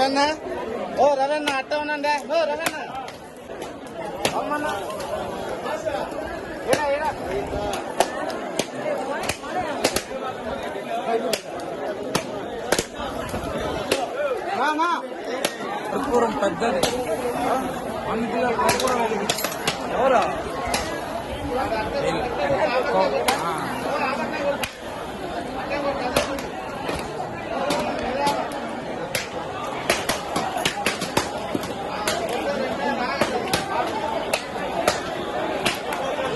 రవణ ఓ రవణ అట్ట ఉన్నా ఓ రవణ కర్పూరం పెద్దది 1 కిలో కర్పూరం ఎవరా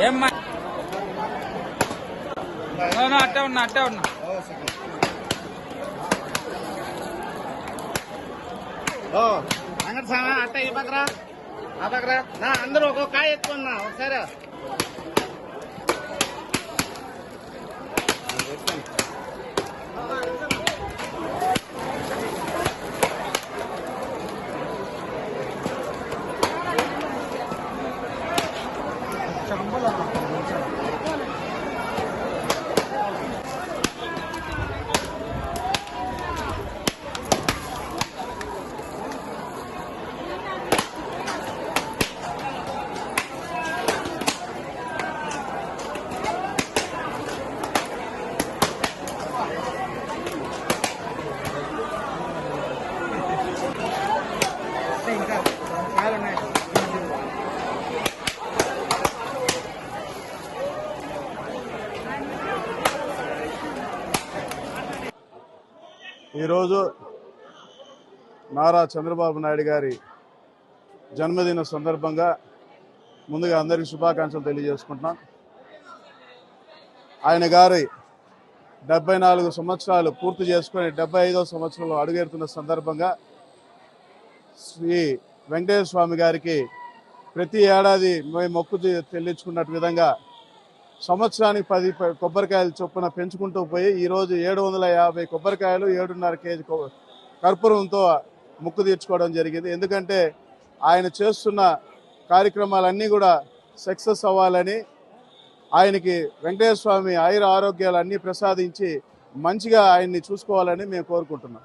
ఏమ్మా అట్టే ఉన్నా అంగడి సామా అట్ట ఈ పక్కరా ఆ పక్కరా నా అందరూ ఒక్కొక్క కాయ ఎత్తుకున్నా ఒకసారి ఈరోజు నారా చంద్రబాబు నాయుడు గారి జన్మదిన సందర్భంగా ముందుగా అందరికీ శుభాకాంక్షలు తెలియజేసుకుంటున్నాం. ఆయన గారి 74 సంవత్సరాలు పూర్తి చేసుకుని 75వ సంవత్సరంలో అడుగెడుతున్న సందర్భంగా శ్రీ వెంకటేశ్వర స్వామి గారికి ప్రతి ఏడాది మేము మొక్కు చెల్లించుకున్నట్టు విధంగా సంవత్సరానికి 10 కొబ్బరికాయలు చొప్పున పెంచుకుంటూ పోయి ఈరోజు 750 కొబ్బరికాయలు 7.5 కేజీ కర్పూరంతో ముక్కు తీర్చుకోవడం జరిగింది. ఎందుకంటే ఆయన చేస్తున్న కార్యక్రమాలన్నీ కూడా సక్సెస్ అవ్వాలని, ఆయనకి వెంకటేశ్వర స్వామి ఆయుర ఆరోగ్యాలు అన్నీ ప్రసాదించి మంచిగా ఆయన్ని చూసుకోవాలని మేము కోరుకుంటున్నాం.